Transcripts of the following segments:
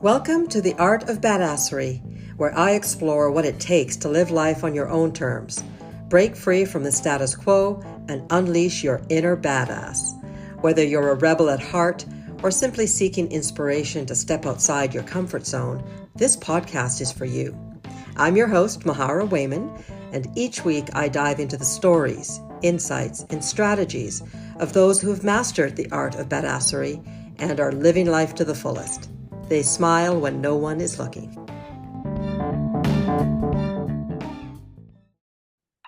Welcome to the Art of Badassery, where I explore what it takes to live life on your own terms, break free from the status quo, and unleash your inner badass. Whether you're a rebel at heart or simply seeking inspiration to step outside your comfort zone, this podcast is for you. I'm your host, Mahara Wayman, and each week I dive into the stories, insights, and strategies of those who have mastered the art of badassery and are living life to the fullest. They smile when no one is looking.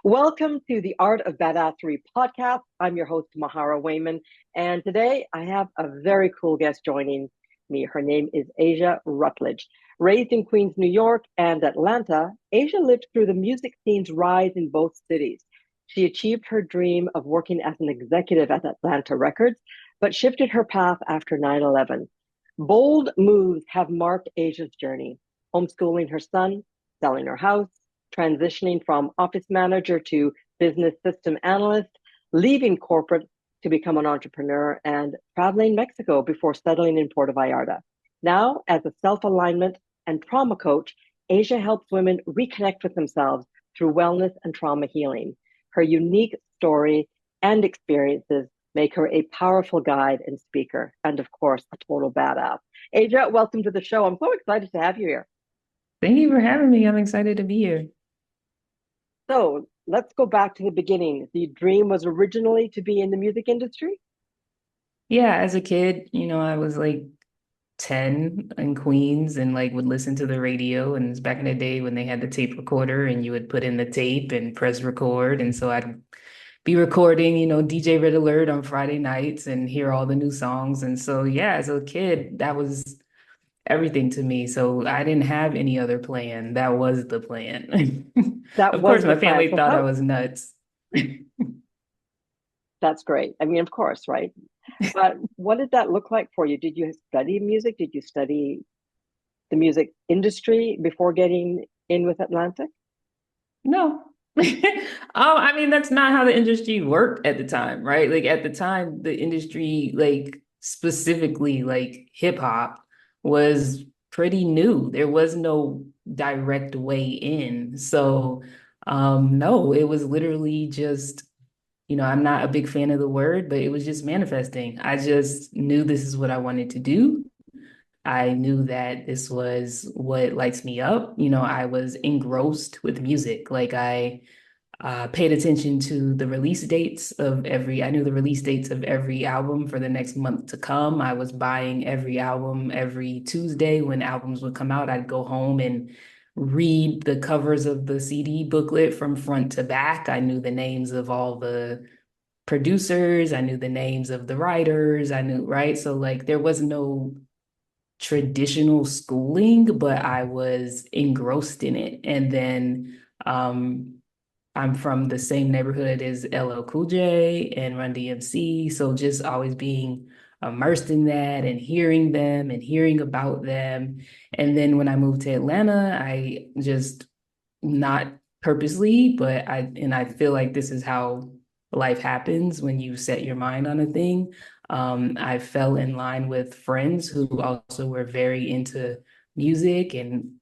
Welcome to the Art of Badassery podcast. I'm your host, Mahara Wayman, and today I have a very cool guest joining me. Her name is Aja Rutledge. Raised in Queens, New York and Atlanta, Aja lived through the music scene's rise in both cities. She achieved her dream of working as an executive at Atlanta Records, but shifted her path after 9/11. Bold moves have marked Aja's journey, homeschooling her son, selling her house, transitioning from office manager to business system analyst, leaving corporate to become an entrepreneur, and traveling Mexico before settling in Puerto Vallarta. Now, as a self-alignment and trauma coach, Aja helps women reconnect with themselves through wellness and trauma healing. Her unique story and experiences make her a powerful guide and speaker, and of course, a total badass. Aja, welcome to the show. I'm so excited to have you here. Thank you for having me. I'm excited to be here. So let's go back to the beginning. The dream was originally to be in the music industry? Yeah, as a kid, I was like 10 in Queens and like would listen to the radio. And it's back in the day when they had the tape recorder and you would put in the tape and press record. And so I'd be recording, DJ Red Alert on Friday nights and hear all the new songs. And so, yeah, as a kid, that was everything to me. So I didn't have any other plan. That was the plan. That Of course, was the my plan. family So thought I how, was nuts. that's great. I mean, of course, right? But what did that look like for you? Did you study music? Did you study the music industry before getting in with Atlantic? No. I mean, that's not how the industry worked at the time, right? Like at the time, the industry, like specifically like hip hop, was pretty new. There was no direct way in. So, no, it was literally just, I'm not a big fan of the word, but it was just manifesting. I just knew this is what I wanted to do. I knew that this was what lights me up. I was engrossed with music. Like I paid attention to the release dates of I knew the release dates of every album for the next month to come. I was buying every album every Tuesday when albums would come out. I'd go home and read the covers of the CD booklet from front to back. I knew the names of all the producers. I knew the names of the writers. I knew, right? So like there was no traditional schooling, but I was engrossed in it. And then I'm from the same neighborhood as LL Cool J and Run DMC. So just always being immersed in that and hearing them and hearing about them. And then when I moved to Atlanta, I just not purposely, but I feel like this is how life happens when you set your mind on a thing. I fell in line with friends who also were very into music, and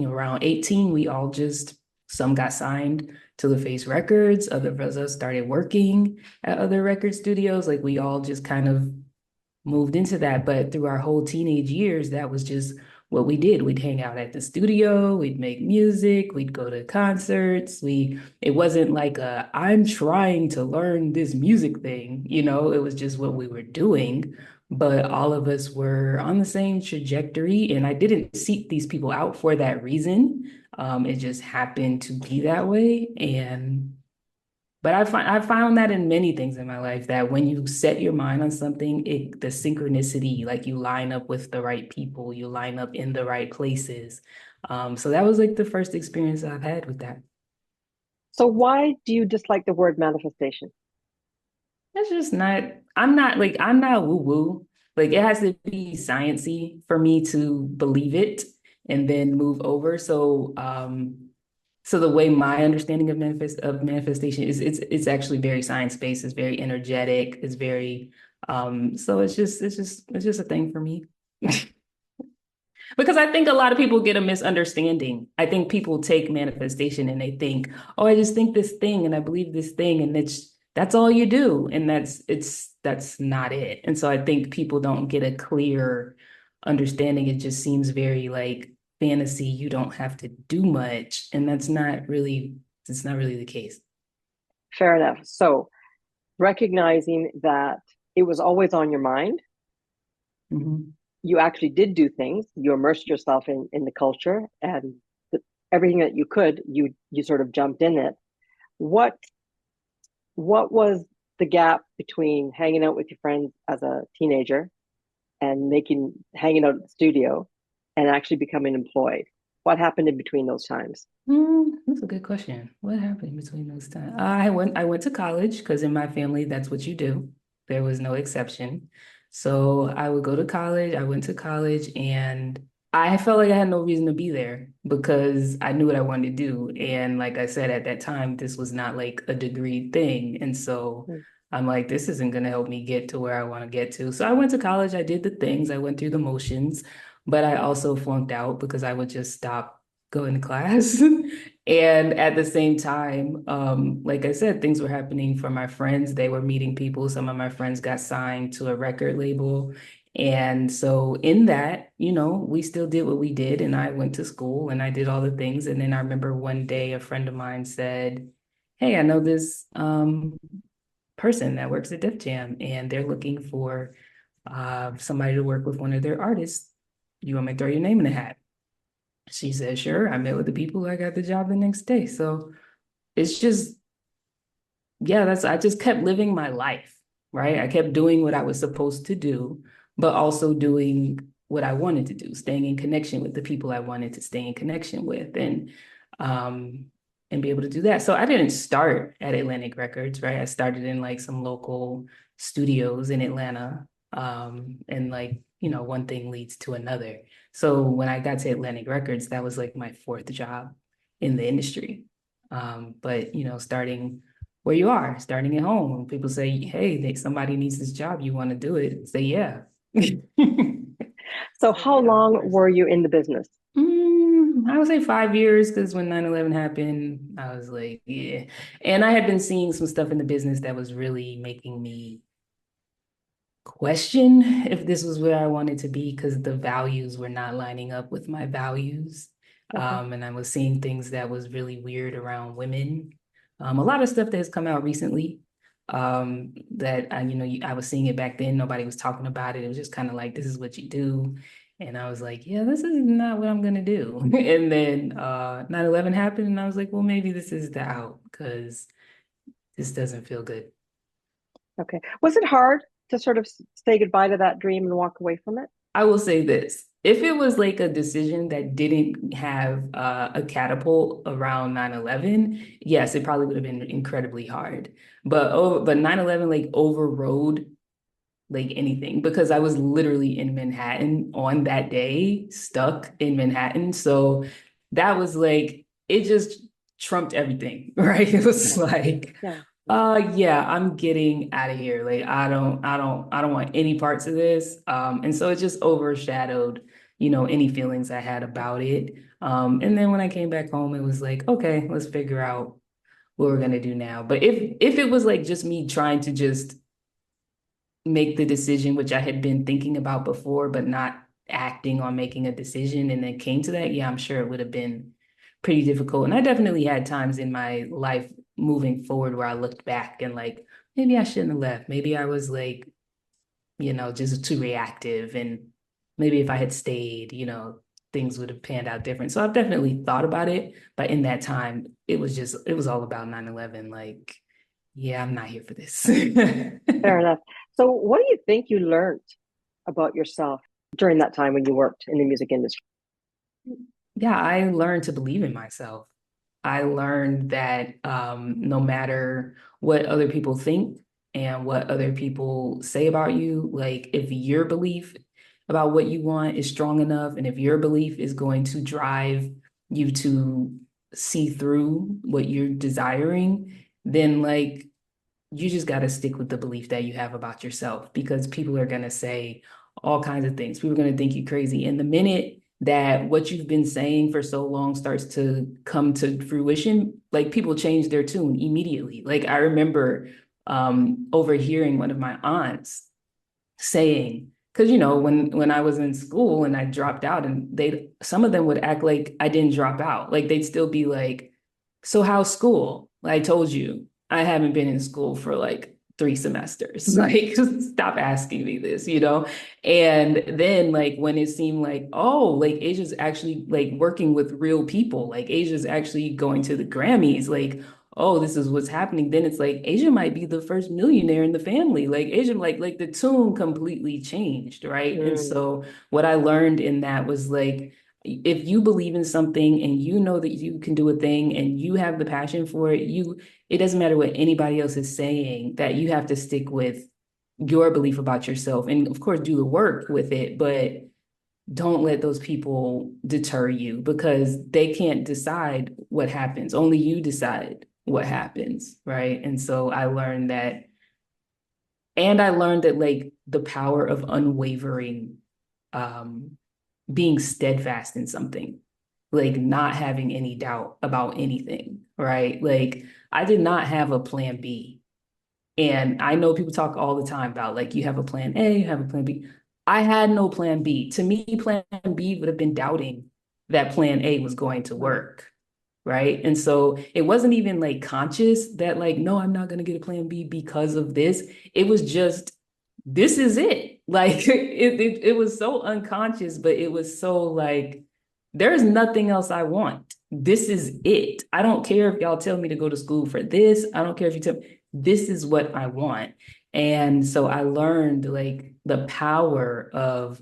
around 18, we all just some got signed to the Face Records, other of us started working at other record studios. Like we all just kind of moved into that. But through our whole teenage years, that was just what we did. We'd hang out at the studio, we'd make music, we'd go to concerts. It wasn't like I'm trying to learn this music thing, it was just what we were doing. But all of us were on the same trajectory, and I didn't seek these people out for that reason. It just happened to be that way. But I found that in many things in my life that when you set your mind on something, the synchronicity, like you line up with the right people, you line up in the right places. So that was like the first experience I've had with that. So why do you dislike the word manifestation? That's just not, I'm not woo-woo. Like it has to be sciencey for me to believe it and then move over. So the way my understanding of manifestation is, it's actually very science-based, it's very energetic, it's very so it's just a thing for me. Because I think a lot of people get a misunderstanding. I think people take manifestation and they think, oh, I just think this thing and I believe this thing, and that's all you do. And that's not it. And so I think people don't get a clear understanding. It just seems very like fantasy. You don't have to do much. And it's not really the case. Fair enough. So recognizing that it was always on your mind, Mhm. you actually did do things, you immersed yourself in the culture and everything that you could, you sort of jumped in it. What what was the gap between hanging out with your friends as a teenager and making hanging out at the studio and actually becoming employed? What happened in between those times? That's a good question. What happened between those times? I went to college because in my family, that's what you do. There was no exception. So I would go to college. I went to college and I felt like I had no reason to be there because I knew what I wanted to do. And like I said, at that time, this was not like a degree thing. And so Hmm. I'm like, this isn't going to help me get to where I want to get to. So I went to college. I did the things. I went through the motions, but I also flunked out because I would just stop going to class. And at the same time, like I said, things were happening for my friends. They were meeting people. Some of my friends got signed to a record label. And so in that, we still did what we did. And I went to school and I did all the things. And then I remember one day a friend of mine said, hey, I know this person that works at Def Jam and they're looking for somebody to work with one of their artists. You want me to throw your name in the hat? She said, sure. I met with the people. I got the job the next day. So it's just, yeah, I just kept living my life, right? I kept doing what I was supposed to do, but also doing what I wanted to do, staying in connection with the people I wanted to stay in connection with um, and be able to do that. So I didn't start at Atlantic Records, right? I started in like some local studios in Atlanta. And like, one thing leads to another. So when I got to Atlantic Records, that was like my fourth job in the industry. But starting where you are, starting at home, when people say, hey, somebody needs this job, you want to do it, say yeah. So So how yeah, of long course. were you in the business? I would say 5 years because when 9/11 happened, I was like, yeah. And I had been seeing some stuff in the business that was really making me question if this was where I wanted to be because the values were not lining up with my values. Okay. And I was seeing things that was really weird around women. A lot of stuff that has come out recently that I was seeing it back then. Nobody was talking about it. It was just kind of like, this is what you do. And I was like, yeah, this is not what I'm gonna do. And then 9/11 happened, and I was like, well, maybe this is the out because this doesn't feel good. Okay. Was it hard to sort of say goodbye to that dream and walk away from it? I will say this. If it was like a decision that didn't have a catapult around 9/11, yes, it probably would have been incredibly hard. But 9/11 like overrode like anything because I was literally in Manhattan on that day, stuck in Manhattan. So that was like it just trumped everything, right? It was Yeah. like Yeah. yeah, I'm getting out of here. Like I don't want any parts of this. And so it just overshadowed, any feelings I had about it. And then when I came back home, it was like, okay, let's figure out what we're gonna do now. But if it was like just me trying to just make the decision, which I had been thinking about before, but not acting on making a decision, and then came to that, yeah, I'm sure it would have been pretty difficult. And I definitely had times in my life moving forward where I looked back and like, maybe I shouldn't have left. Maybe I was like, just too reactive. And maybe if I had stayed, things would have panned out different. So I've definitely thought about it. But in that time, it was all about 9/11. Like, yeah, I'm not here for this. Fair enough. So what do you think you learned about yourself during that time when you worked in the music industry? Yeah, I learned to believe in myself. I learned that no matter what other people think and what other people say about you, like if your belief about what you want is strong enough, and if your belief is going to drive you to see through what you're desiring, then like you just got to stick with the belief that you have about yourself because people are going to say all kinds of things. People are going to think you crazy. And the minute that what you've been saying for so long starts to come to fruition, like people change their tune immediately. Like I remember overhearing one of my aunts saying, because when I was in school and I dropped out, and they some of them would act like I didn't drop out. Like they'd still be like, "So how's school?" I told you I haven't been in school for like 3 semesters. Like, just stop asking me this. And then like when it seemed like, oh, like Asia's actually like working with real people, like Asia's actually going to the Grammys, like oh, this is what's happening, then it's like Asia might be the first millionaire in the family. Like Asia, like the tune completely changed, right? And Mm, so what I learned in that was like, if you believe in something and you know that you can do a thing and you have the passion for it, it doesn't matter what anybody else is saying, that you have to stick with your belief about yourself and of course do the work with it, but don't let those people deter you because they can't decide what happens. Only you decide what happens, right? And so I learned that, and I learned that like the power of unwavering, um, being steadfast in something, like not having any doubt about anything, right? Like I did not have a plan B. And I know people talk all the time about like you have a plan A, you have a plan B. I had no plan B. To me, plan B would have been doubting that plan A was going to right. work. Right. And so it wasn't even like conscious that like, no, I'm not going to get a plan B because of this. It was just, this is it. Like it was so unconscious, but it was so like, there's nothing else I want. This is it. I don't care if y'all tell me to go to school for this. I don't care if you tell me this is what I want. And so I learned like the power of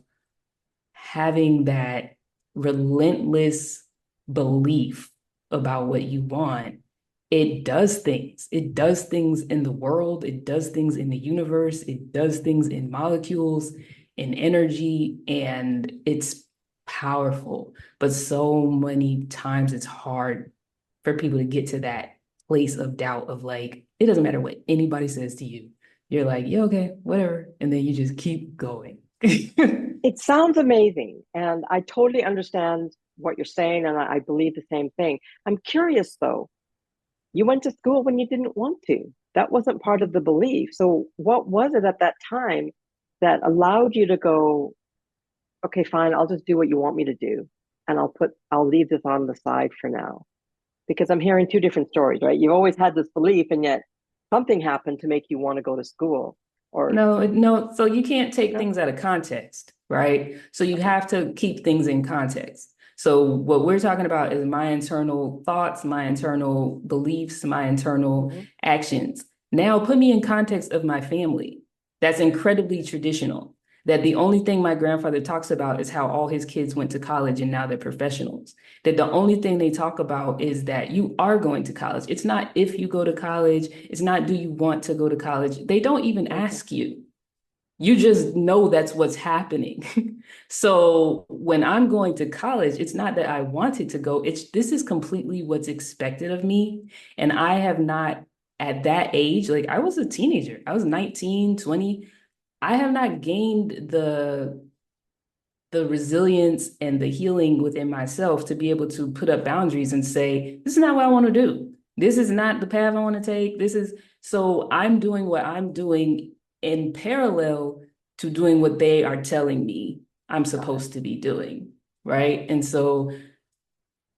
having that relentless belief about what you want. It does things. It does things in the world. It does things in the universe. It does things in molecules, in energy, and it's powerful. But so many times it's hard for people to get to that place of doubt of like, it doesn't matter what anybody says to you. You're like, yeah, okay, whatever. And then you just keep going. It sounds amazing, and I totally understand what you're saying, and I believe the same thing. I'm curious though, you went to school when you didn't want to. That wasn't part of the belief. So, what was it at that time that allowed you to go, okay, fine, I'll just do what you want me to do, and I'll leave this on the side for now? Because I'm hearing two different stories, right? You've always had this belief, and yet something happened to make you want to go to school, or No, no. So you can't take no? things out of context, right? So you Okay. have to keep things in context. So what we're talking about is my internal thoughts, my internal beliefs, my internal Mm-hmm. actions. Now put me in context of my family. That's incredibly traditional. That the only thing my grandfather talks about is how all his kids went to college and now they're professionals. That the only thing they talk about is that you are going to college. It's not if you go to college, it's not do you want to go to college. They don't even Okay. ask you. You just know that's what's happening. So when I'm going to college, it's not that I wanted to go, it's this is completely what's expected of me. And I have not at that age, like I was a teenager, I was 19, 20. I have not gained the resilience and the healing within myself to be able to put up boundaries and say, this is not what I want to do. This is not the path I want to take. This is so I'm doing what I'm doing in parallel to doing what they are telling me I'm Got it. supposed to be doing. Right. And so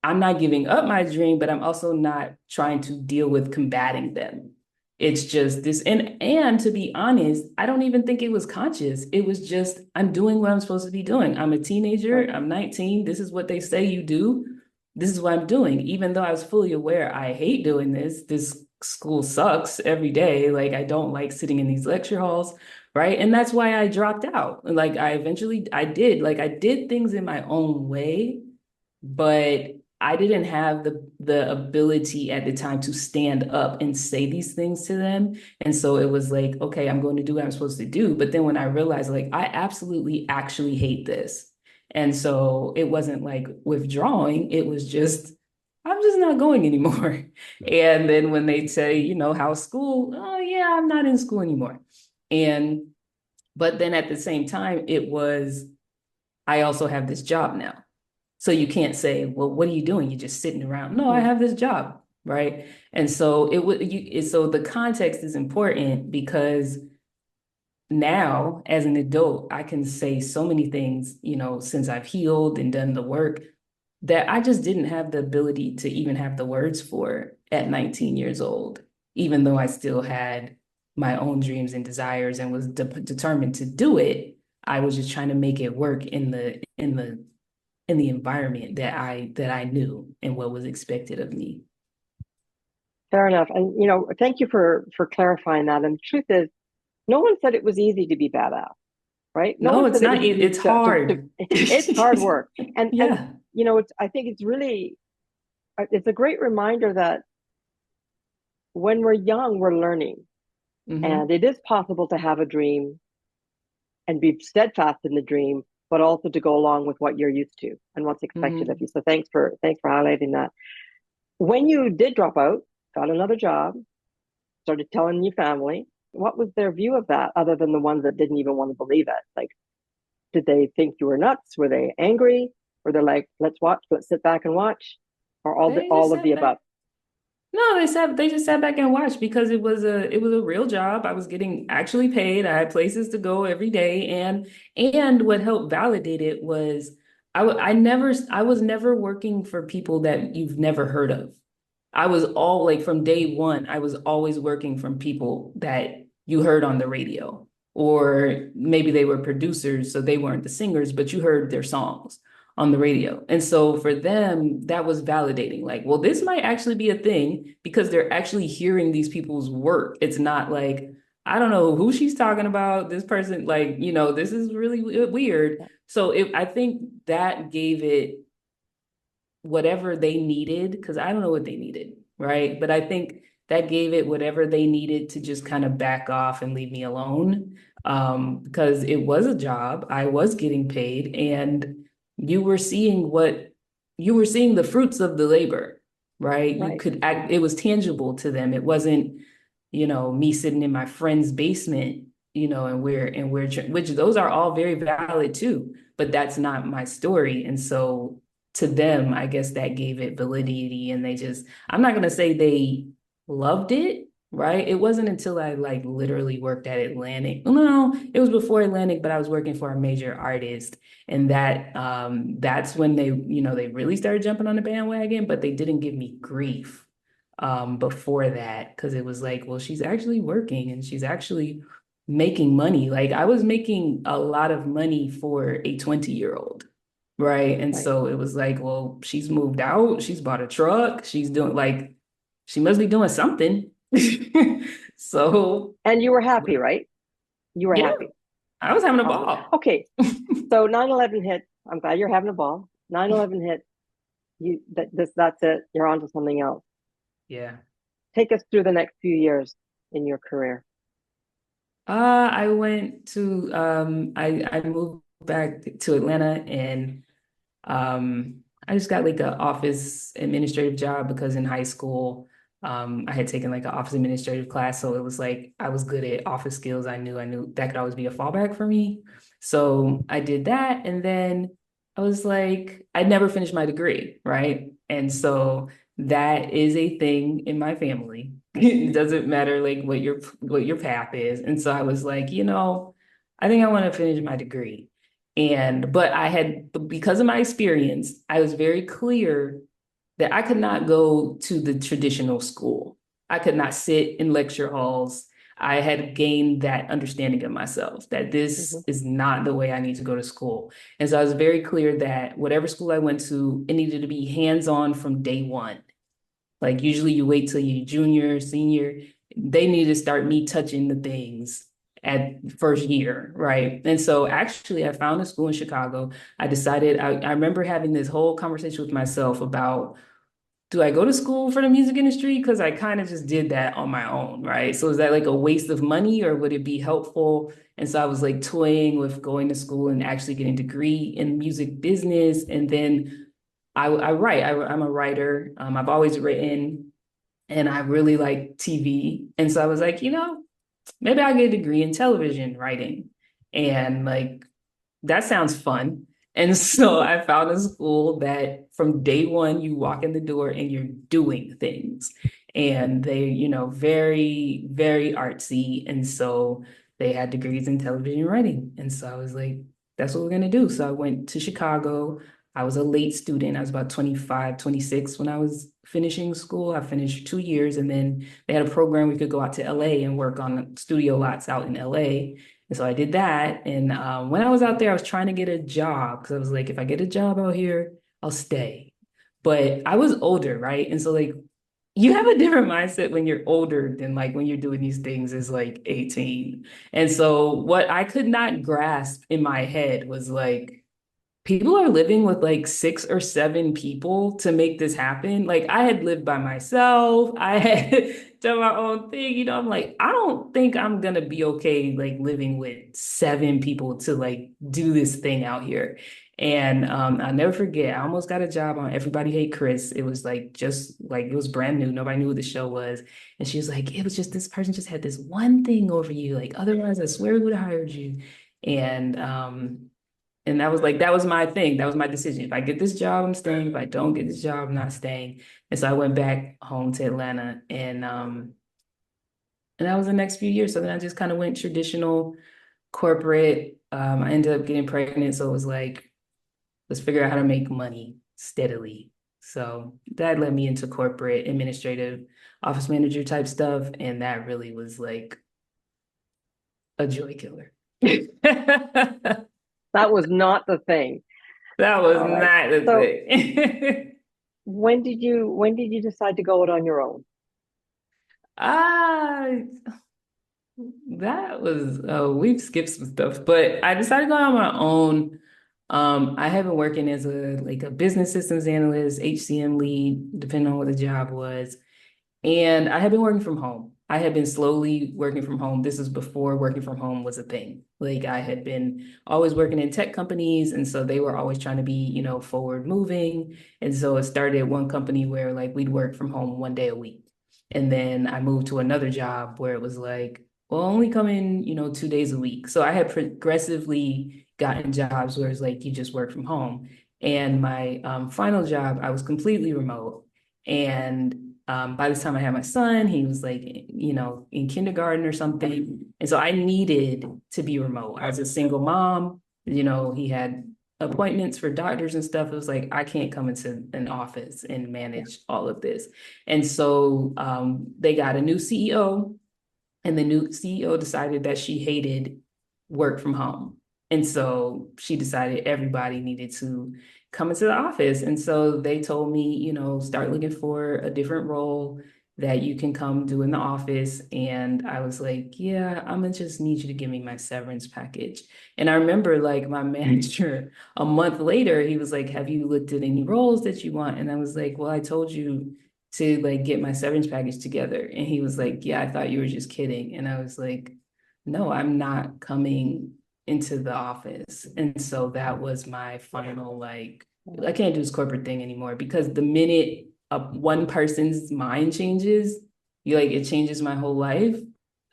I'm not giving up my dream, but I'm also not trying to deal with combating them. It's just this, and to be honest, I don't even think it was conscious. It was just I'm doing what I'm supposed to be doing. I'm a teenager, Okay. I'm 19. This is what they say you do. This is what I'm doing. Even though I was fully aware I hate doing this. This school sucks every day. Like I don't like sitting in these lecture halls, right? And that's why I dropped out. Like I did things in my own way, but I didn't have the ability at the time to stand up and say these things to them. And so it was like, okay, I'm going to do what I'm supposed to do. But then when I realized like I absolutely actually hate this. And so it wasn't like withdrawing, it was just I'm just not going anymore. And then when they say, how's school? Oh yeah, I'm not in school anymore. And but then at the same time, it was I also have this job now. So you can't say, well, what are you doing? You're just sitting around. No, I Mm. have this job, right? And so so the context is important because now as an adult, I can say so many things, since I've healed and done the work that I just didn't have the ability to even have the words for at 19 years old, even though I still had my own dreams and desires and was determined to do it. I was just trying to make it work in the environment that I knew and what was expected of me. Fair enough. And thank you for clarifying that. And the truth is, no one said it was easy to be badass, right? No No, one it's said it not. was easy It's to hard. it's hard work. And Yeah. it's I think it's really it's a great reminder that when we're young, we're learning. And Hmm. it is possible to have a dream and be steadfast in the dream, but also to go along with what you're used to and what's expected of Hmm. you. So thanks for highlighting that. When you did drop out, got another job, started telling your family, what was their view of that, other than the ones that didn't even want to believe it? Like, did they think you were nuts? Were they angry? Were they like, let's watch, let's sit back and watch, or They just all of the sat back. above? No, they just sat back and watched because it was a real job. I was getting actually paid. I had places to go every day, and what helped validate it was I was never working for people that you've never heard of. I was all like from day one, I was always working from people that you heard on the radio, or maybe they were producers, so they weren't the singers, but you heard their songs on the radio. And so for them, that was validating. Like, well, this might actually be a thing because they're actually hearing these people's work. It's not like, I don't know who she's talking about. This person, like, this is really weird. Yeah, So I think that gave it whatever they needed, because I don't know what they needed, right? But I think that gave it whatever they needed to just kind of back off and leave me alone. Because it was a job, I was getting paid, and you were seeing what you were seeing the fruits of the labor, right? You right. could act, it was tangible to them. It wasn't, me sitting in my friend's basement, and we're which those are all very valid too, but that's not my story. And so to them, I guess that gave it validity. And I'm not going to say they loved it, right? It wasn't until I like literally worked at Atlantic. No, it was before Atlantic, but I was working for a major artist. And that's when they really started jumping on the bandwagon, but they didn't give me grief before that, because it was like, well, she's actually working and she's actually making money. Like I was making a lot of money for a 20-year-old. Right. And Right. so it was like, well, she's moved out, she's bought a truck, she's doing like, she must be doing something. So, And you were happy, right? You were yeah, happy. I was having a Awesome. ball. Okay. So 9/11 hit. I'm glad you're having a ball. 9/11 hit. That's it. You're on to something else. Yeah. Take us through the next few years in your career. I went to I moved back to Atlanta, and I just got like an office administrative job because in high school, I had taken like an office administrative class. So it was like I was good at office skills. I knew that could always be a fallback for me. So I did that. And then I was like, I never finished my degree, right? And so that is a thing in my family. It doesn't matter like what your path is. And so I was like, I think I want to finish my degree. But because of my experience, I was very clear that I could not go to the traditional school. I could not sit in lecture halls. I had gained that understanding of myself that this Mm-hmm. is not the way I need to go to school. And so I was very clear that whatever school I went to, it needed to be hands-on from day one. Like usually you wait till you junior, senior, they need to start me touching the things at first year, right? And so actually I found a school in Chicago. I remember having this whole conversation with myself about, do I go to school for the music industry? Because I kind of just did that on my own, right? So is that like a waste of money or would it be helpful? And so I was like toying with going to school and actually getting a degree in music business. And then I write. I'm a writer. I've always written, and I really like TV. And so I was like, maybe I'll get a degree in television writing. And like, that sounds fun. And so I found a school that from day one, you walk in the door and you're doing things. And they, very, very artsy. And so they had degrees in television writing. And so I was like, that's what we're going to do. So I went to Chicago. I was a late student. I was about 25, 26 when I was finishing school. I finished 2 years, and then they had a program we could go out to LA and work on studio lots out in LA. And so I did that. And when I was out there, I was trying to get a job because I was like, if I get a job out here, I'll stay. But I was older, right? And so, like, you have a different mindset when you're older than like when you're doing these things as like 18. And so, what I could not grasp in my head was like, people are living with like 6 or 7 people to make this happen. Like I had lived by myself. I had done my own thing. I'm like, I don't think I'm gonna be okay like living with 7 people to like do this thing out here. And I'll never forget, I almost got a job on Everybody Hate Chris. It was like just like it was brand new. Nobody knew what the show was. And she was like, it was just this person just had this one thing over you. Like otherwise, I swear we would have hired you. And and that was my thing. That was my decision. If I get this job, I'm staying. If I don't get this job, I'm not staying. And so I went back home to Atlanta, and that was the next few years. So then I just kind of went traditional corporate. I ended up getting pregnant, so it was like, let's figure out how to make money steadily. So that led me into corporate administrative office manager type stuff, and that really was like a joy killer. That was not the thing. That was All right. not the So thing. when did you decide to go it on your own? Ah, that was we've skipped some stuff, but I decided to go on my own. I have been working as a business systems analyst, HCM lead, depending on what the job was. And I had been working from home. I had been slowly working from home. This is before working from home was a thing. Like I had been always working in tech companies. And so they were always trying to be, forward moving. And so it started at one company where like we'd work from home 1 day a week. And then I moved to another job where it was like, well, only come in, 2 days a week. So I had progressively gotten jobs where it's like you just work from home. And my final job, I was completely remote. And by the time I had my son, he was like, in kindergarten or something. And so I needed to be remote. I was a single mom, he had appointments for doctors and stuff. It was like, I can't come into an office and manage all of this. And so they got a new CEO, and the new CEO decided that she hated work from home. And so she decided everybody needed to come into the office. And so they told me, start looking for a different role that you can come do in the office. And I was like, yeah, I'm gonna just need you to give me my severance package. And I remember like my manager a month later, he was like, have you looked at any roles that you want? And I was like, well, I told you to like get my severance package together. And he was like, yeah, I thought you were just kidding. And I was like, no, I'm not coming into the office. And so that was my final, like, I can't do this corporate thing anymore because the minute one person's mind changes, it changes my whole life.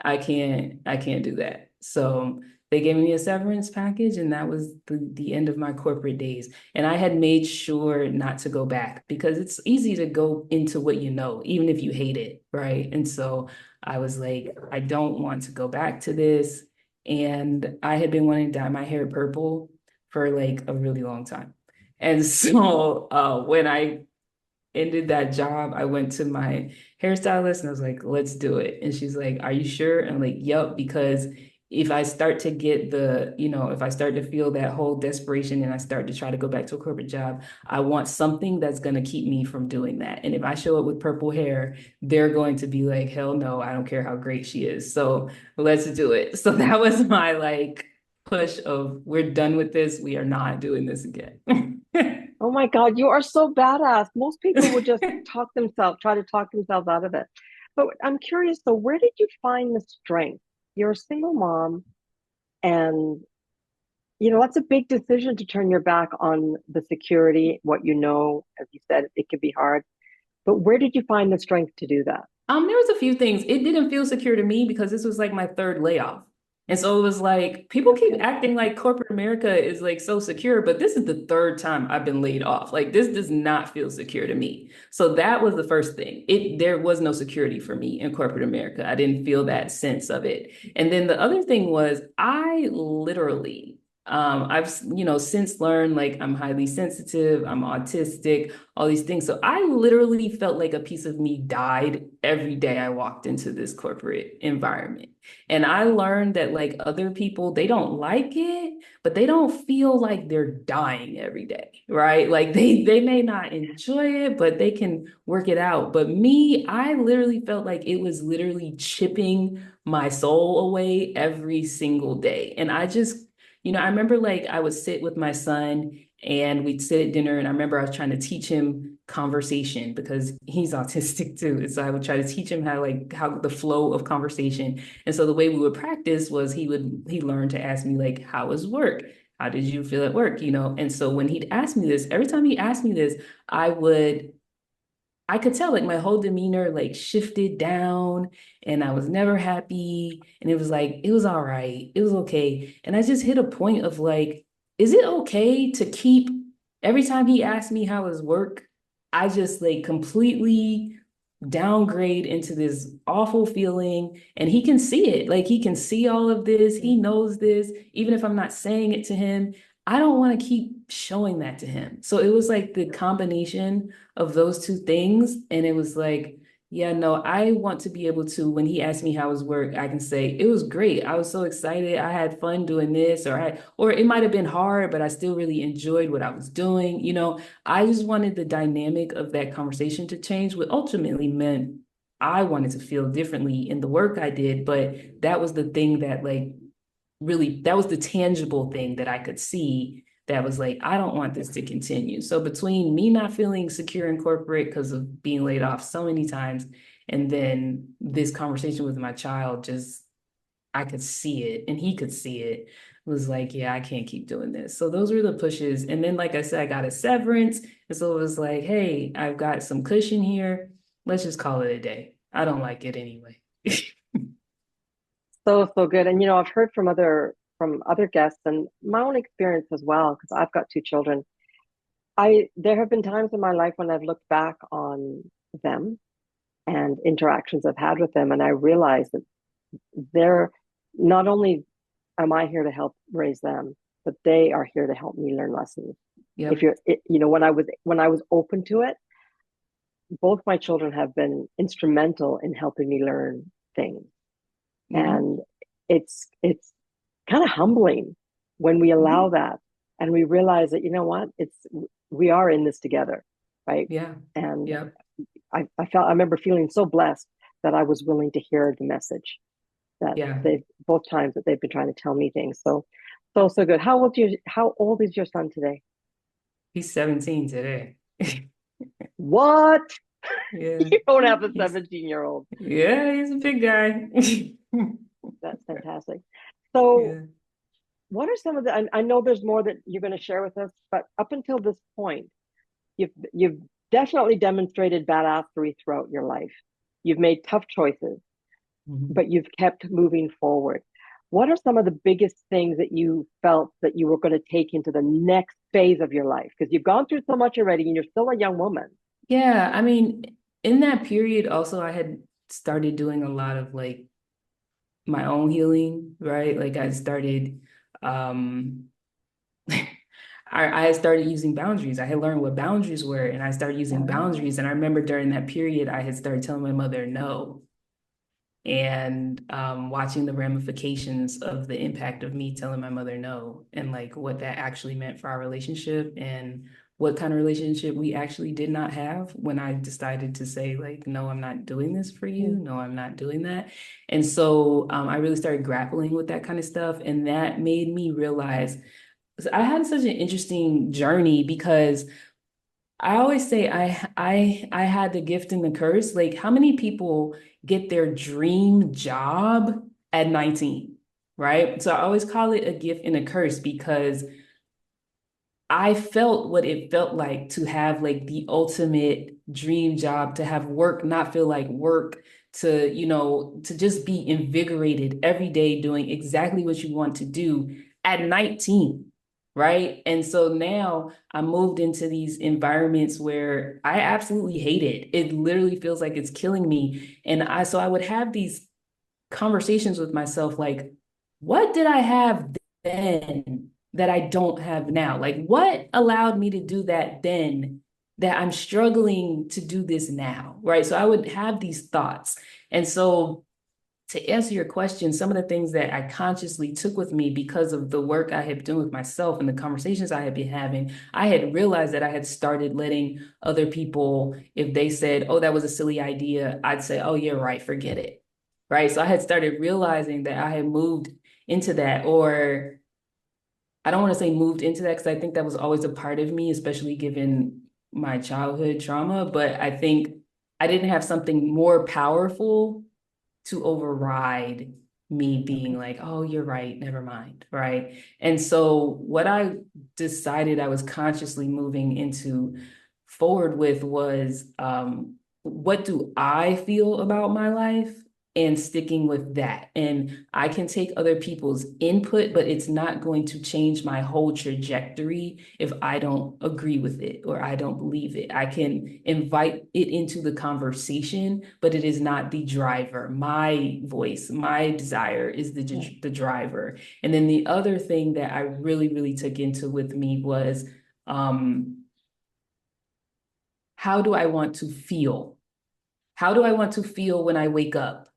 I can't do that. So they gave me a severance package, and that was the end of my corporate days. And I had made sure not to go back because it's easy to go into what you know, even if you hate it, right? And so I was like, I don't want to go back to this. And I had been wanting to dye my hair purple for like a really long time. And so when I ended that job, I went to my hairstylist and I was like, let's do it. And she's like, are you sure? And I'm like, yep, because if I start to get if I start to feel that whole desperation and I start to try to go back to a corporate job, I want something that's going to keep me from doing that. And if I show up with purple hair, they're going to be like, hell no, I don't care how great she is. So let's do it. So that was my like push of we're done with this. We are not doing this again. Oh my God, you are so badass. Most people would just try to talk themselves out of it. But I'm curious though, where did you find the strength? You're a single mom, and that's a big decision to turn your back on the security, what you know, as you said, it can be hard. But where did you find the strength to do that? There was a few things. It didn't feel secure to me because this was like my third layoff. And so it was like people keep acting like corporate America is like so secure, but this is the third time I've been laid off. Like this does not feel secure to me. So that was the first thing. There was no security for me in corporate America. I didn't feel that sense of it. And then the other thing was I literally I've since learned like I'm highly sensitive, I'm autistic, all these things. So I literally felt like a piece of me died every day I walked into this corporate environment. And I learned that like other people, they don't like it, but they don't feel like they're dying every day, right? Like they may not enjoy it, but they can work it out. But me, I literally felt like it was literally chipping my soul away every single day. And I just, I remember like I would sit with my son and we'd sit at dinner, and I remember I was trying to teach him conversation because he's autistic too. And so I would try to teach him how the flow of conversation. And so the way we would practice was he learned to ask me like, how was work? How did you feel at work? And so when he'd ask me this, every time he asked me this, I could tell like my whole demeanor like shifted down, and I was never happy. And it was like, it was all right. It was okay. And I just hit a point of like, is it okay to keep every time he asked me how his work, I just like completely downgrade into this awful feeling, and he can see it. Like he can see all of this, he knows this, even if I'm not saying it to him. I don't want to keep showing that to him. So it was like the combination of those two things, and it was like, yeah, no, I want to be able to, when he asked me how his work, I can say it was great, I was so excited, I had fun doing this, or it might have been hard, but I still really enjoyed what I was doing. I just wanted the dynamic of that conversation to change, what ultimately meant I wanted to feel differently in the work I did. But that was the thing that like really, that was the tangible thing that I could see that was like, I don't want this to continue. So between me not feeling secure in corporate because of being laid off so many times, and then this conversation with my child, just I could see it and he could see it. It was like, yeah, I can't keep doing this. So those were the pushes. And then, like I said, I got a severance. And so it was like, hey, I've got some cushion here. Let's just call it a day. I don't like it anyway. So, so good. And I've heard from other guests and my own experience as well, because I've got two children. I There have been times in my life when I've looked back on them and interactions I've had with them, and I realized that they're not only am I here to help raise them, but they are here to help me learn lessons. If Yep. you're, when I was open to it, both my children have been instrumental in helping me learn things, Hmm. and it's kind of humbling when we allow Hmm. that and we realize that we are in this together, right? Yeah. And Yep. I remember feeling so blessed that I was willing to hear the message that Yeah. they've both times that they've been trying to tell me things. So so so good. How old is your son today? He's 17 today. What? Yeah. You don't have a He's 17-year-old. yeah, he's a big guy. That's fantastic. So Yeah. what are some of the I know there's more that you're going to share with us, but up until this point, you've definitely demonstrated badassery throughout your life. You've made tough choices, Mhm. but you've kept moving forward. What are some of the biggest things that you felt that you were going to take into the next phase of your life? Because you've gone through so much already and you're still a young woman. Yeah, I mean, in that period also I had started doing a lot of like my own healing, right? Like I started um I had started using boundaries. I had learned what boundaries were, and I started using Oh. boundaries. And I remember during that period, I had started telling my mother no, and watching the ramifications of the impact of me telling my mother no, and like what that actually meant for our relationship, and what kind of relationship we actually did not have when I decided to say like, no, I'm not doing this for you. Mm. No, I'm not doing that. And so I really started grappling with that kind of stuff. And that made me realize I had such an interesting journey because I always say I had the gift and the curse. Like how many people get their dream job at 19, right? So I always call it a gift and a curse because I felt what it felt like to have like the ultimate dream job, to have work not feel like work, to, to just be invigorated every day doing exactly what you want to do at 19, right? And so now I moved into these environments where I absolutely hate it. It literally feels like it's killing me. And so I would have these conversations with myself like, what did I have then that I don't have now? Like, what allowed me to do that then that I'm struggling to do this now? Right. So I would have these thoughts. And so to answer your question, some of the things that I consciously took with me because of the work I had been doing with myself and the conversations I had been having, I had realized that I had started letting other people, if they said, oh, that was a silly idea, I'd say, oh, you're right, forget it. Right. So I had started realizing that I had moved into that, or I don't want to say moved into that because I think that was always a part of me, especially given my childhood trauma. But I think I didn't have something more powerful to override me being like, oh, you're right, never mind, right? And so what I decided I was consciously moving into forward with was what do I feel about my life and sticking with that. And I can take other people's input, but it's not going to change my whole trajectory if I don't agree with it or I don't believe it. I can invite it into the conversation, but it is not the driver. My voice, my desire is the driver. And then the other thing that I really, really took into with me was how do I want to feel? How do I want to feel when I wake up?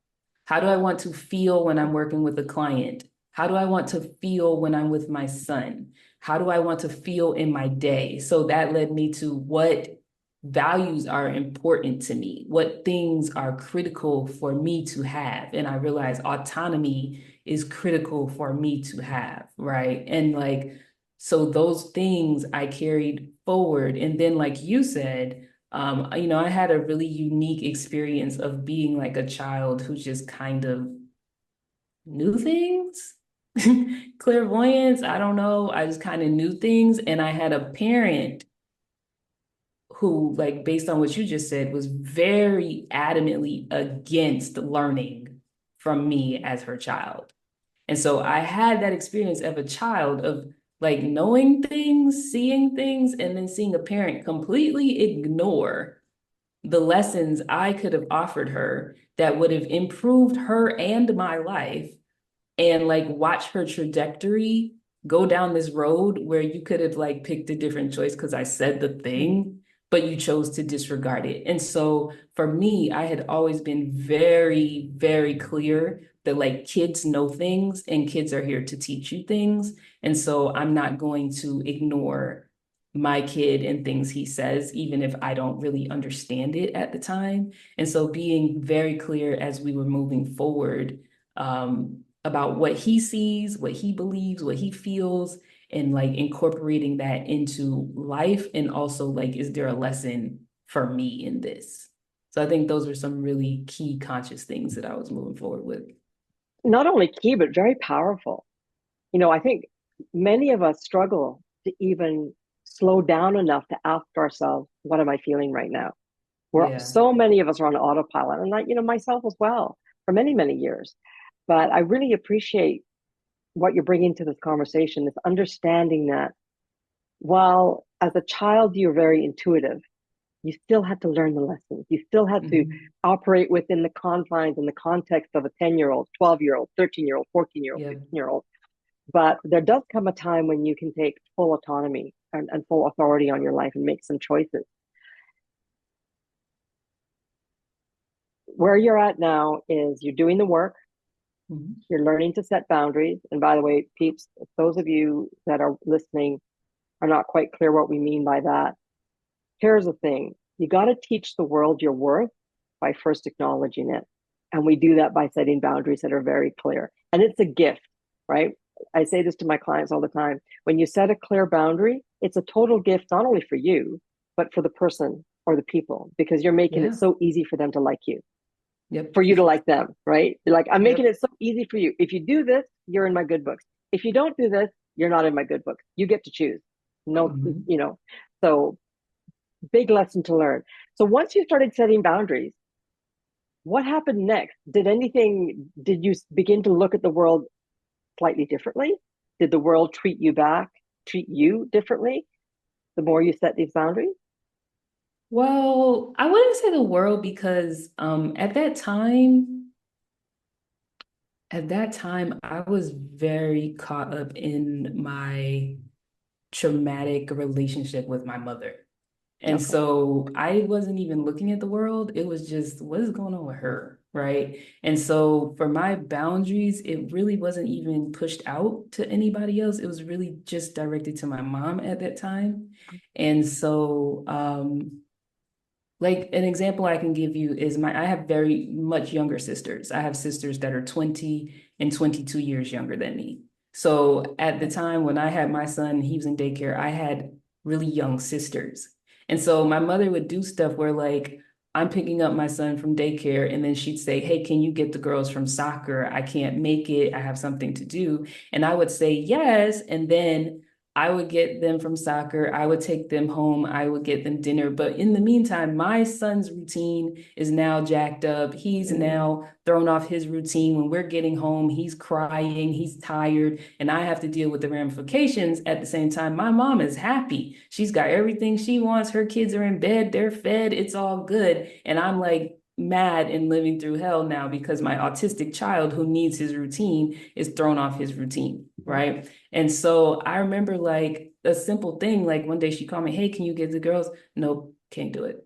How do I want to feel when I'm working with a client? How do I want to feel when I'm with my son? How do I want to feel in my day? So that led me to what values are important to me, what things are critical for me to have. And I realized autonomy is critical for me to have, right? And like, so those things I carried forward. And then, like you said, I had a really unique experience of being like a child who just kind of knew things. Clairvoyance, I don't know. I just kind of knew things. And I had a parent who, like, based on what you just said, was very adamantly against learning from me as her child. And so I had that experience of a child of like knowing things, seeing things, and then seeing a parent completely ignore the lessons I could have offered her that would have improved her and my life, and like watch her trajectory go down this road where you could have like picked a different choice because I said the thing, but you chose to disregard it. And so for me, I had always been very, very clear that like kids know things and kids are here to teach you things. And so I'm not going to ignore my kid and things he says, even if I don't really understand it at the time. And so being very clear as we were moving forward, about what he sees, what he believes, what he feels, and like incorporating that into life. And also, like, is there a lesson for me in this? So I think those are some really key conscious things that I was moving forward with. Not only key, but very powerful. I think many of us struggle to even slow down enough to ask ourselves, what am I feeling right now? Yeah. So many of us are on autopilot, and myself as well, for many, many years. But I really appreciate what you're bringing to this conversation, this understanding that while as a child you're very intuitive, you still had to learn the lessons. You still had to Mhm. operate within the confines and the context of a 10-year-old, 12-year-old, 13-year-old, 14-year-old, Yep. 15-year-old. But there does come a time when you can take full autonomy and full authority on your life and make some choices. Where you're at now is you're doing the work, Mhm. you're learning to set boundaries. And by the way, peeps, those of you that are listening are not quite clear what we mean by that. Here's the thing. You got to teach the world your worth by first acknowledging it. And we do that by setting boundaries that are very clear. And it's a gift, right? I say this to my clients all the time. When you set a clear boundary, it's a total gift, not only for you, but for the person or the people, because you're making it Yeah. so easy for them to like you, Yep. for you to like them, right? You're like, I'm making Yep. it so easy for you. If you do this, you're in my good books. If you don't do this, you're not in my good books. You get to choose. No, Mhm. so big lesson to learn. So once you started setting boundaries, what happened next? Did you begin to look at the world slightly differently? Did the world treat you differently the more you set these boundaries? Well, I wouldn't say the world because at that time I was very caught up in my traumatic relationship with my mother. And Okay. so I wasn't even looking at the world. It was just, what is going on with her? Right. And so for my boundaries, it really wasn't even pushed out to anybody else. It was really just directed to my mom at that time. And so, like an example I can give you is I have very much younger sisters. I have sisters that are 20 and 22 years younger than me. So at the Okay. time when I had my son, he was in daycare, I had really young sisters. And so my mother would do stuff where like I'm picking up my son from daycare and then she'd say, "Hey, can you get the girls from soccer? I can't make it. I have something to do." And I would say yes. And then I would get them from soccer. I would take them home. I would get them dinner. But in the meantime, my son's routine is now jacked up. He's Mm, now thrown off his routine. When we're getting home, he's crying, he's tired, and I have to deal with the ramifications. At the same time, my mom is happy. She's got everything she wants. Her kids are in bed, they're fed, it's all good. And I'm like, mad and living through hell now because my autistic child who needs his routine is thrown off his routine, mm, right? And so I remember like a simple thing, like one day she called me, "Hey, can you get the girls?" Nope, can't do it.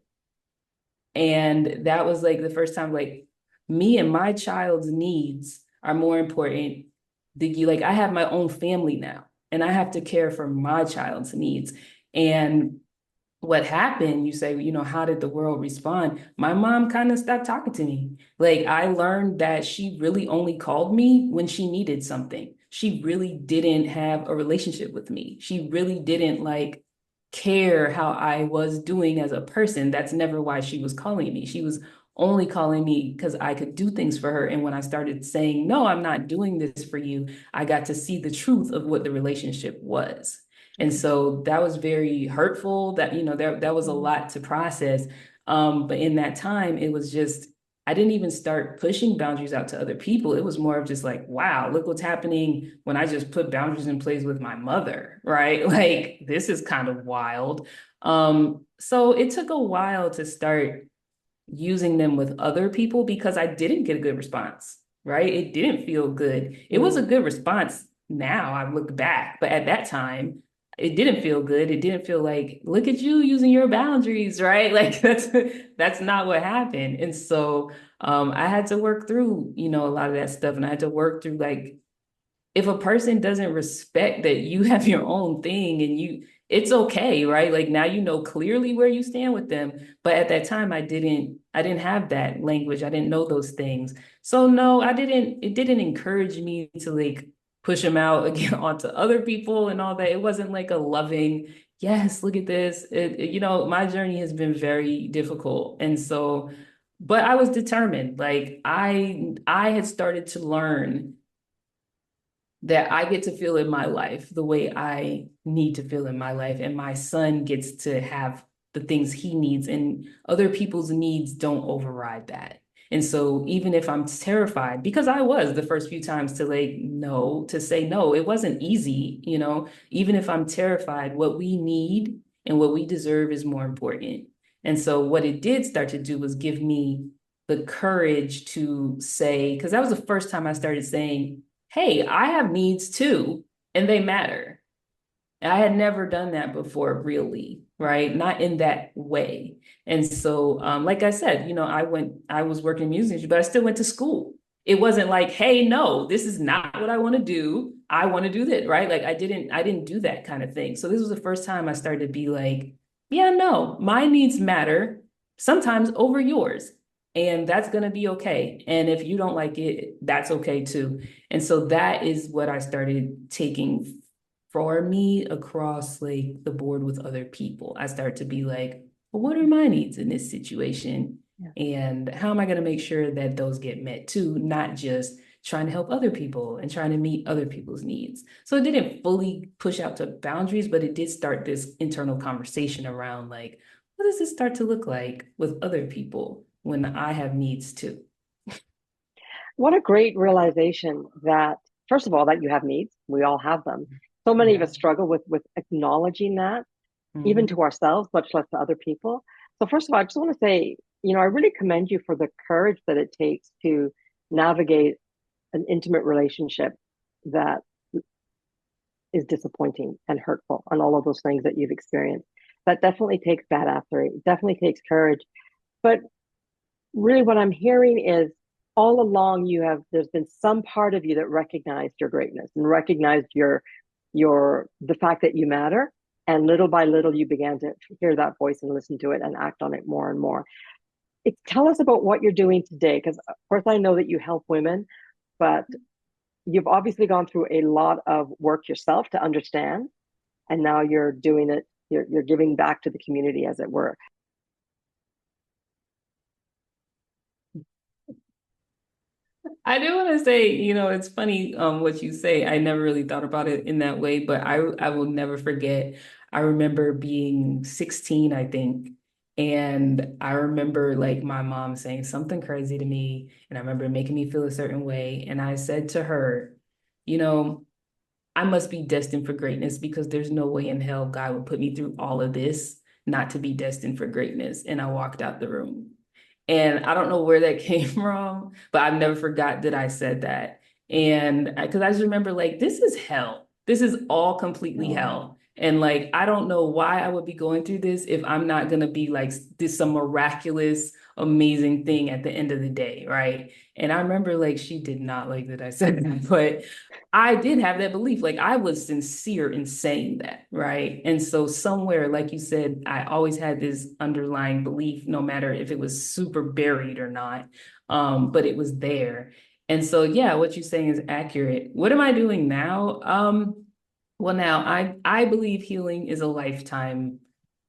And that was like the first time, like me and my child's needs are more important. Like I have my own family now and I have to care for my child's needs. And what happened, you say, how did the world respond? My mom kind of stopped talking to me. Like I learned that she really only called me when she needed something. She really didn't have a relationship with me. She really didn't like care how I was doing as a person. That's never why she was calling me. She was only calling me because I could do things for her. And when I started saying, "No, I'm not doing this for you," I got to see the truth of what the relationship was. And okay. so that was very hurtful. That was a Mm, lot to process. But in that time, it was just, I didn't even start pushing boundaries out to other people. It was more of just like, wow, look what's happening when I just put boundaries in place with my mother, right? Like, this is kind of wild. So it took a while to start using them with other people because I didn't get a good response, right? It didn't feel good. It was a mm, good response now, I look back, but at that time, it didn't feel good. It didn't feel like, look at you using your boundaries, right? Like that's not what happened. And so I had to work through, a lot of that stuff. And I had to work through like if a person doesn't respect that you have your own thing and it's okay, right? Like now you know clearly where you stand with them. But at that time I didn't have that language. I didn't know those things. So no, it didn't encourage me to like push them out again onto other people and all that. It wasn't like a loving, yes, look at this. My journey has been very difficult. And so, but I was determined. Like I had started to learn that I get to feel in my life the way I need to feel in my life. And my son gets to have the things he needs, and other people's needs don't override that. And so, even if I'm terrified, because I was the first few times to like, no, to say no, it wasn't easy, even if I'm terrified, what we need and what we deserve is more important. And so, what it did start to do was give me the courage to say, because that was the first time I started saying, "Hey, I have needs too, and they matter." I had never done that before, really, right? Not in that way. And so, like I said, I was working in music, but I still went to school. It wasn't like, "Hey, no, this is not what I want to do. I want to do that," right? Like I didn't do that kind of thing. So this was the first time I started to be like, yeah, no, my needs matter sometimes over yours. And that's going to be okay. And if you don't like it, that's okay too. And so that is what I started taking for me across like the board with other people. I start to be like, well, what are my needs in this situation? yeah. And how am I going to make sure that those get met too, not just trying to help other people and trying to meet other people's needs. So it didn't fully push out to boundaries, but it did start this internal conversation around like, what does this start to look like with other people when I have needs too? what a great realization that, first of all, that you have needs. We all have them. So many of Yeah. us struggle with acknowledging that, even Mhm. to ourselves, much less to other people. So, first of all, I just want to say, I really commend you for the courage that it takes to navigate an intimate relationship that is disappointing and hurtful and all of those things that you've experienced. That definitely takes badassery, it definitely takes courage. But really what I'm hearing is all along there's been some part of you that recognized your greatness and recognized your the fact that you matter. And little by little you began to hear that voice and listen to it and act on it more and more. Tell us about what you're doing today, because of course I know that you help women, but you've obviously gone through a lot of work yourself to understand, and now you're doing it, you're giving back to the community, as it were. I do want to say, it's funny what you say. I never really thought about it in that way, but I will never forget. I remember being 16, I think, and I remember like my mom saying something crazy to me, and I remember making me feel a certain way, and I said to her, you know, I must be destined for greatness because there's no way in hell God would put me through all of this not to be destined for greatness. And I walked out the room. And I don't know where that came from, but I've never forgot that I said that. And because I just remember, like, this is hell. This is all completely Oh, hell. And like, I don't know why I would be going through this if I'm not going to be like this some miraculous, amazing thing at the end of the day. Right. And I remember like she did not like that I said that, but I did have that belief. Like I was sincere in saying that, right? And so somewhere, like you said, I always had this underlying belief, no matter if it was super buried or not, but it was there. And so, yeah, what you're saying is accurate. What am I doing now? Well, now I believe healing is a lifetime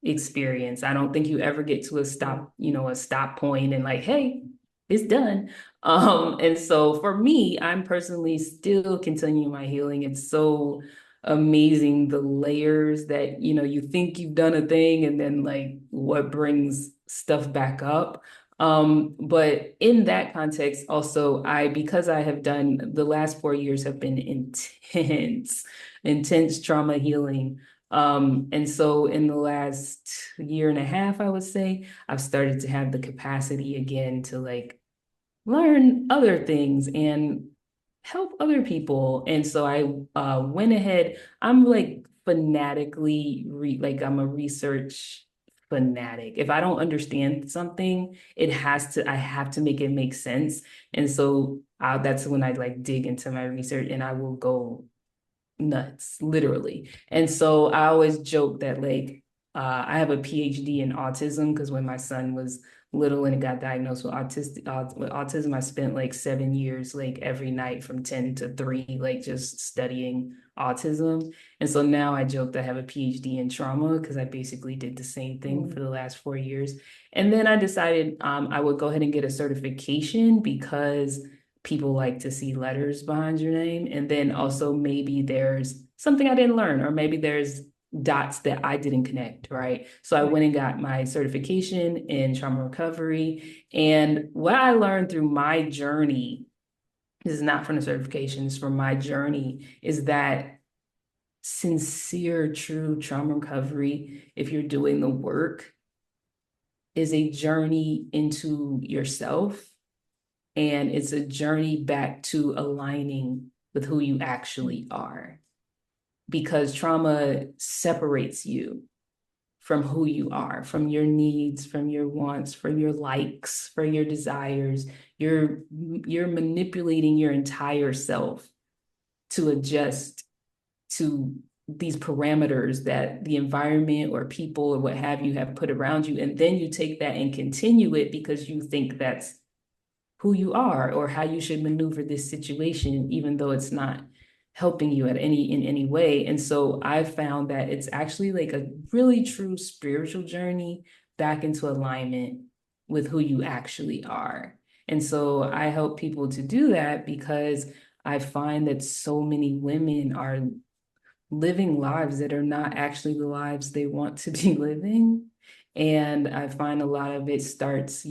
experience. I don't think you ever get to a yeah. stop, a stop point and like, hey, it's done. And so for me, I'm personally still continuing my healing. It's so amazing the layers that, you think you've done a thing and then like what brings stuff back up. But in that context, also, because I have done the last 4 years have been intense trauma healing. And so in the last year and a half, I would say, I've started to have the capacity again to like learn other things and help other people. And so I went ahead. I'm like like I'm a research fanatic. If I don't understand something, I have to make it make sense. And so that's when I like dig into my research and I will go nuts, literally. And so I always joke that like I have a PhD in autism because when my son was little and got diagnosed with autism, I spent like 7 years like every night from 10 to 3 like just studying autism. And so now I joke that I have a PhD in trauma because I basically did the same thing Mm. for the last 4 years. And then I decided I would go ahead and get a certification because people like to see letters behind your name. And then also maybe there's something I didn't learn, or maybe there's dots that I didn't connect, right? So I went and got my certification in trauma recovery. And what I learned through my journey, this is not from the certification, it's from my journey, is that sincere, true trauma recovery, if you're doing the work, is a journey into yourself, and it's a journey back to aligning with who you actually are. Because trauma separates you from who you are, from your needs, from your wants, from your likes, from your desires. You're manipulating your entire self to adjust to these parameters that the environment or people or what have you have put around you. And then you take that and continue it because you think that's who you are or how you should maneuver this situation, even though it's not helping you in any way. And so I found that it's actually like a really true spiritual journey back into alignment with who you actually are. And so I help people to do that because I find that so many women are living lives that are not actually the lives they want to be living. And I find a lot of it starts,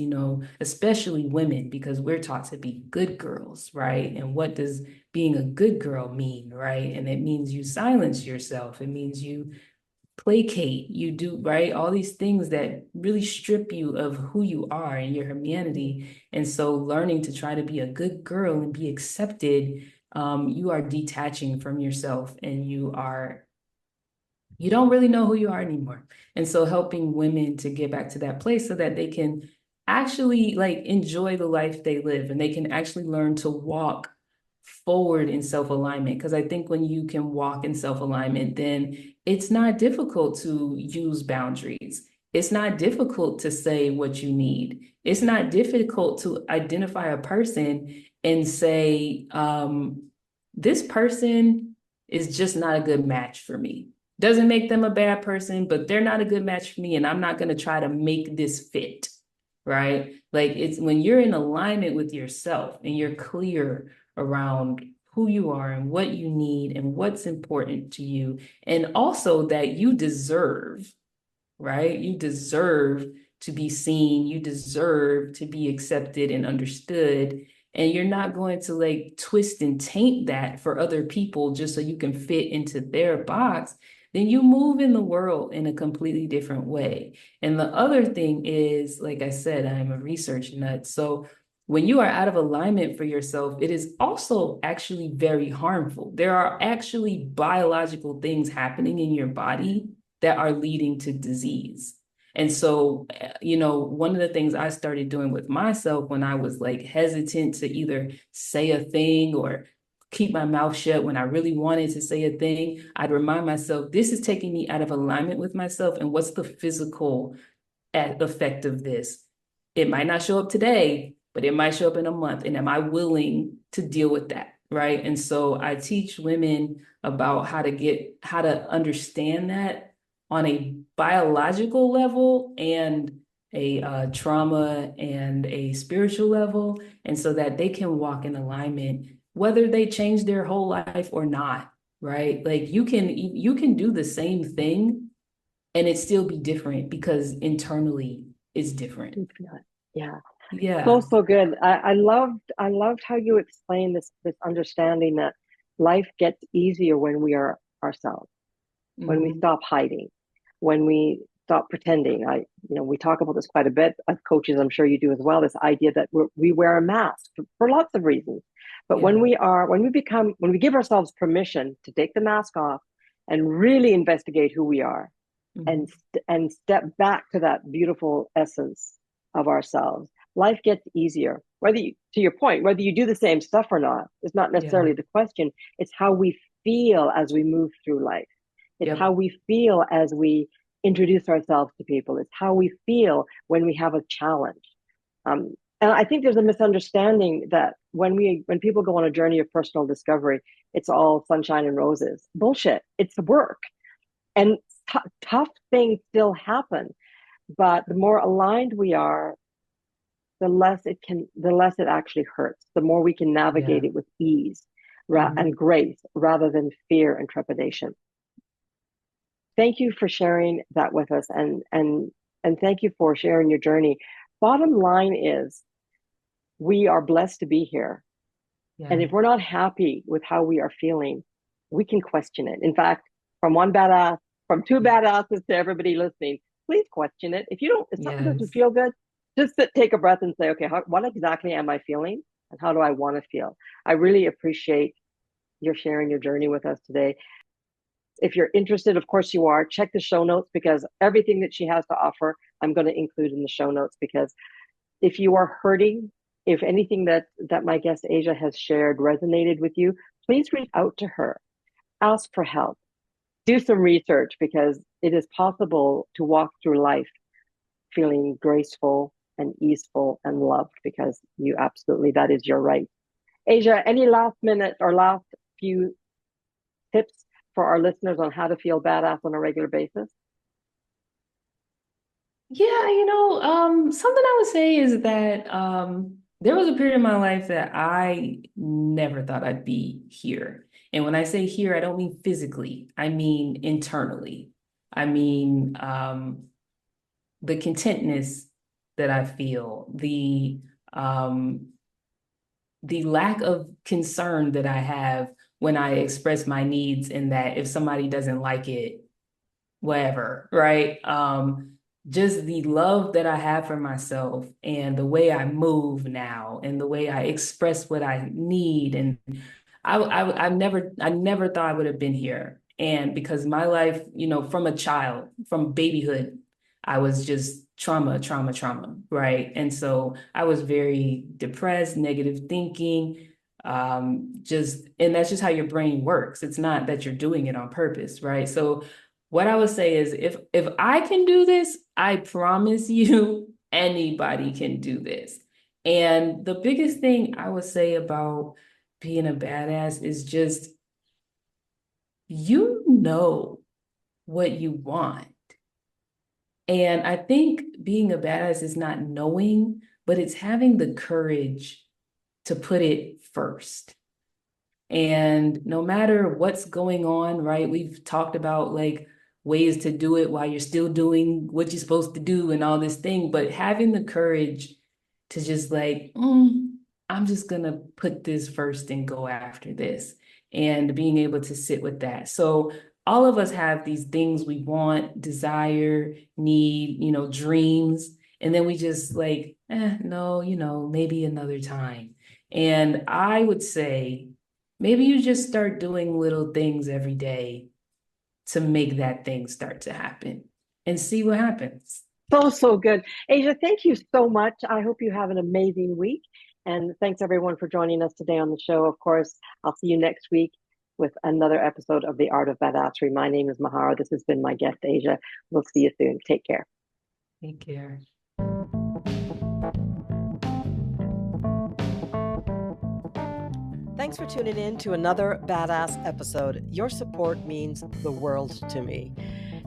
especially women, because we're taught to be good girls, right? And what does being a good girl mean, right? And it means you silence yourself. It means you placate, you do, right? All these things that really strip you of who you are and your humanity. And so learning to try to be a good girl and be accepted, you are detaching from yourself and you don't really know who you are anymore. And so helping women to get back to that place so that they can actually like enjoy the life they live and they can actually learn to walk forward in self-alignment. Because I think when you can walk in self-alignment, then it's not difficult to use boundaries. It's not difficult to say what you need. It's not difficult to identify a person and say, this person is just not a good match for me. Doesn't make them a bad person, but they're not a good match for me, and I'm not going to try to make this fit, right? Like it's when you're in alignment with yourself and you're clear around who you are and what you need and what's important to you, and also that you deserve, right? You deserve to be seen, you deserve to be accepted and understood. And you're not going to like twist and taint that for other people just so you can fit into their box. Then you move in the world in a completely different way. And the other thing is, like I said, I'm a research nut. So when you are out of alignment for yourself, it is also actually very harmful. There are actually biological things happening in your body that are leading to disease. And so, one of the things I started doing with myself when I was like hesitant to either say a thing or keep my mouth shut when I really wanted to say a thing, I'd remind myself, this is taking me out of alignment with myself. And what's the physical effect of this? It might not show up today, but it might show up in a month. And am I willing to deal with that? Right. And so I teach women about how to understand that on a biological level and a trauma and a spiritual level, and so that they can walk in alignment, whether they change their whole life or not, right? Like you can do the same thing and it still be different because internally it's different. Yeah. So, Yeah. so good. I loved how you explained this understanding that life gets easier when we are ourselves, when we Hmm. stop hiding, when we stop pretending. We talk about this quite a bit as coaches. I'm sure you do as well. This idea that we wear a mask for lots of reasons, but Yeah. when we give ourselves permission to take the mask off and really investigate who we are, and Hmm. and step back to that beautiful essence of ourselves, life gets easier. To your point, whether you do the same stuff or not is not Yeah. necessarily the question. It's how we feel as we move through life. It's how Yep. we feel as we introduce ourselves to people. It's how we feel when we have a challenge. And I think there's a misunderstanding that when people go on a journey of personal discovery, it's all sunshine and roses. Bullshit. It's work, and tough things still happen. But the more aligned we are, the less it actually hurts. The more we can navigate Yeah. it with ease Hmm. and grace rather than fear and trepidation. Thank you for sharing that with us, and thank you for sharing your journey. Bottom line is, we are blessed to be here. And Yeah. if we're not happy with how we are feeling, we can question it. In fact, from one badass, from two badasses to everybody listening, please question it. If something doesn't Yes. feel good, just take a breath and say, okay, what exactly am I feeling? And how do I want to feel? I really appreciate your sharing your journey with us today. If you're interested, of course you are, check the show notes, because everything that she has to offer, I'm going to include in the show notes. Because if you are hurting, if anything that my guest Aja has shared resonated with you, please reach out to her, ask for help, do some research, because it is possible to walk through life feeling graceful and easeful and loved, because you absolutely, that is your right. Aja, any last minute or last few tips for our listeners on how to feel badass on a regular basis? Yeah, something I would say is that there was a period in my life that I never thought I'd be here. And when I say here, I don't mean physically, I mean internally. I mean, the contentness that I feel, the lack of concern that I have when I express my needs, and that if somebody doesn't like it, whatever, right? Just the love that I have for myself and the way I move now and the way I express what I need. And I never thought I would have been here. And because my life, from a child, from babyhood, I was just trauma, trauma, trauma, right? And so I was very depressed, negative thinking, and that's just how your brain works. It's not that you're doing it on purpose, right? So what I would say is if I can do this, I promise you anybody can do this. And the biggest thing I would say about being a badass is just you know what you want. And I think being a badass is not knowing, but it's having the courage to put it first. And no matter what's going on, right? We've talked about like ways to do it while you're still doing what you're supposed to do and all this thing, but having the courage to just like, I'm just gonna put this first and go after this, and being able to sit with that. So all of us have these things we want, desire, need, dreams, and then we just like, no, maybe another time. And I would say, maybe you just start doing little things every day to make that thing start to happen and see what happens. So good. Asia, thank you so much. I hope you have an amazing week. And thanks everyone for joining us today on the show. Of course, I'll see you next week with another episode of The Art of Badassery. My name is Mahara. This has been my guest, Asia. We'll see you soon. Take care. Take care. Thanks for tuning in to another badass episode. Your support means the world to me.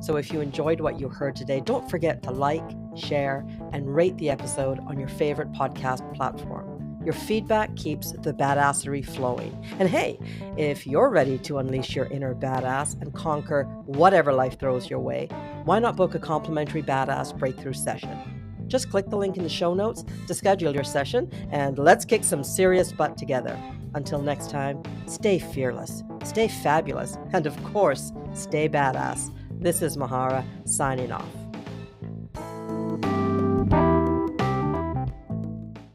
So if you enjoyed what you heard today, don't forget to like, share, and rate the episode on your favorite podcast platform. Your feedback keeps the badassery flowing. And hey, if you're ready to unleash your inner badass and conquer whatever life throws your way, why not book a complimentary badass breakthrough session? Just click the link in the show notes to schedule your session, and let's kick some serious butt together. Until next time, stay fearless, stay fabulous, and of course, stay badass. This is Mahara signing off.